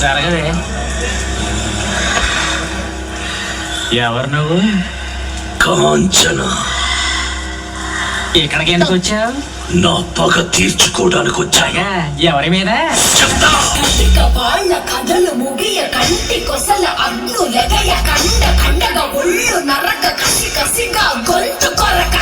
జరగదే. ఎవరు నువ్వు? కాంచన. ఇక్కడికి ఎందుకు వచ్చావు? నా పగ తీర్చుకోవడానికి వచ్చాగా. ఎవరి మీద? చెప్తా. వాళ్ళ కథలు ముగియ కంటి కొసల అగ్ను లెగయ కండ కండగా ఒళ్ళు నరక కసి కసిగా గొంతు కొరక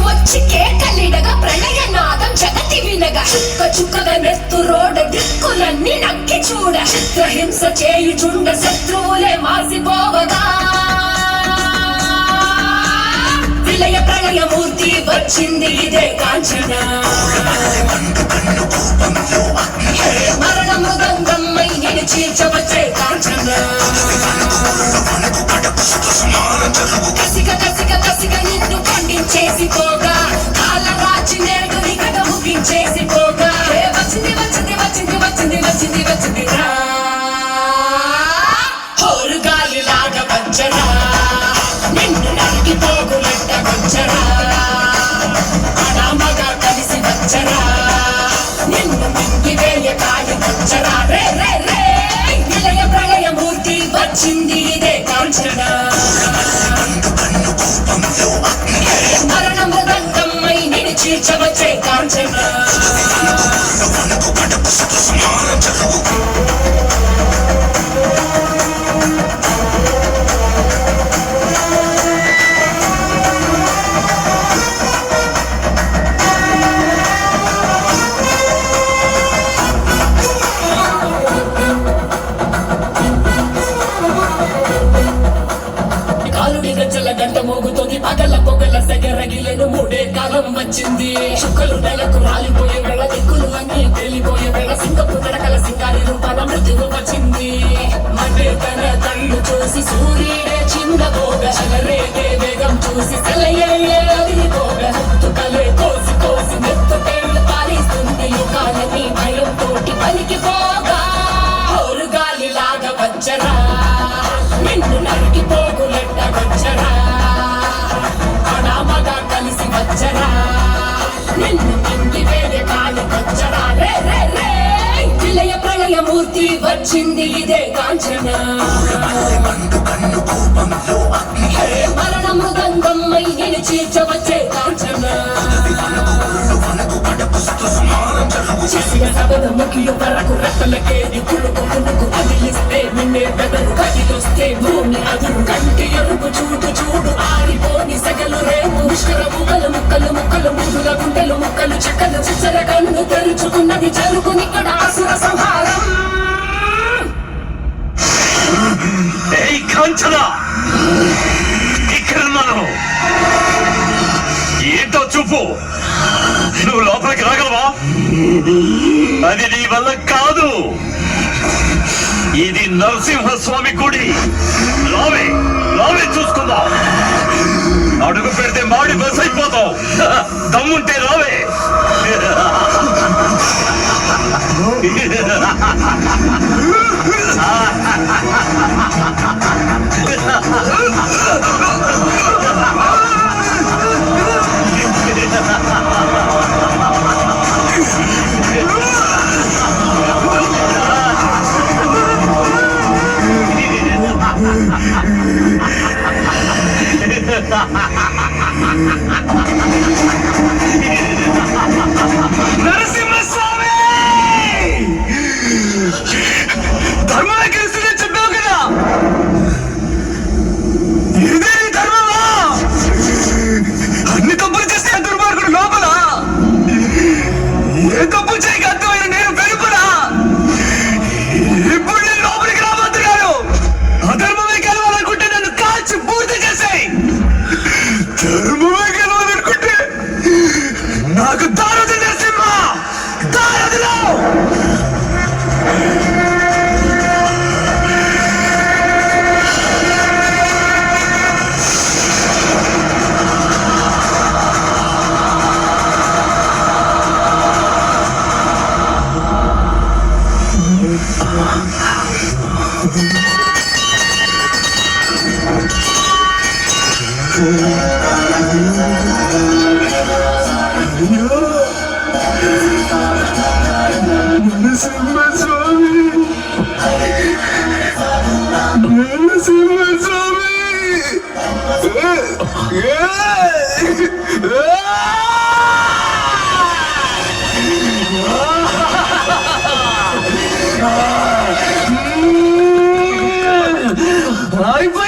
వచ్చి కేకలిడగా ప్రళయనాదం జగతి వినగా చుక్క చుక్కగా నెత్తు రోడ దిక్కులన్నీ నక్కి చూడ చిత్రహింస చేయుచుండ శత్రువులే మాసిపోవగా విలయ ప్రళయమూర్తి వచ్చింది ఇదే కాంచన. మరణ మృదంగమ్మై నేను చీల్చవచ్చే కాంచన. కసిక కసిక కసిక నిన్ను ఖండించేసి పోగా కాల రాచి నేడు నికట ముగించేసి పోగా వచ్చింది వచ్చింది వచ్చింది వచ్చింది వచ్చింది వచ్చింది రా హోరు గాలి లాగా వచ్చరా నిన్ను నరికి పోగులెట్ట వచ్చరా అనామగా కలిసి వచ్చరా నిన్ను మింగి వేయ కాయ వచ్చరా రే రే రే విలయ ప్రళయమూర్తి వచ్చింది ఇదే కాంచన. మరణ మృదంగమ్మై నేను చీల్చవచ్చే కాంచన. గంట మోగుతోంది పగల పొగల సెగరగిలను మూడే కాలం వచ్చింది. చుక్కలు నెలకు రాలిపోయే వేళ దిక్కులు అన్ని తేలిపోయే వేళ సింగపు తడకల సింగారి రూపాల మృత్యువు వచ్చింది. మధ్య తన కళ్ళు చూసి సూర్యుడే చిందబోగ చలరేగే వేగం చూసి సెలయ్యే అదిరిపోగ తుకలే కోసి కోసి నెత్తుకేళ్లు పాలిస్తుంది యుగాలని భయం తోటి పలికిపోగా హోరు గాలి లాగా వచ్చరా నిన్ను నరికి పోగులెట్ట వచ్చరా అనామగా కలిసి వచ్చరా నిన్ను మింగి వేరే కాలు వచ్చరా రే రే రే విలయ ప్రళయమూర్తి వచ్చింది ఇదే కాంచన. మరణ మృదంగమ్మై నేను చీల్చవచ్చే కాంచన. చేసిన శబదముఖియు వరకు రెక్కలకేది కులుకు కులుకు కదిలిస్తే నిన్నే బెదరు కదిలొస్తే భూమి అదురు కంటి ఎరుపు చూడు చూడు ఆరిపోని సెగలు రేపు ముష్కర ముక్కలు ముక్కలు ముక్కలు ముదుల గుండెలు ముక్కలు చెక్కలు చిచ్చర కన్ను తెరుచుకున్నది జరుగునిక్కడ అసుర సంహారం. ఇక్కడ మనం ఏంటో చూపు. నువ్వు లోపలికి రాగలవా? అది నీ వల్ల కాదు. ఇది నరసింహస్వామి గుడి. లావే లావే చూసుకుందాం. అడుగు పెడితే మాడి బస్ అయిపోతావు. దమ్ముంటే రావే. నరసింహస్వామి ధర్మమే కలిసిందని చెప్పావు కదా. ఇదే నీ ధర్మమా? అన్ని తప్పులు చేస్తే దుర్మార్గుడు లోపల ఏ తప్పు చేయక అర్థమైన నేను వెనుకున్నా. ఇప్పుడు నేను లోపలికి రాబోతున్నాను. అధర్మమే గెలవాలనుకుంటే నన్ను కాల్చి పూర్తి చేసాయి. ధర్మమే గెలవాలనుకుంటే నాకు దారుది నరసింహ దారుదిలో. నరసింహస్వామి అయిపోయి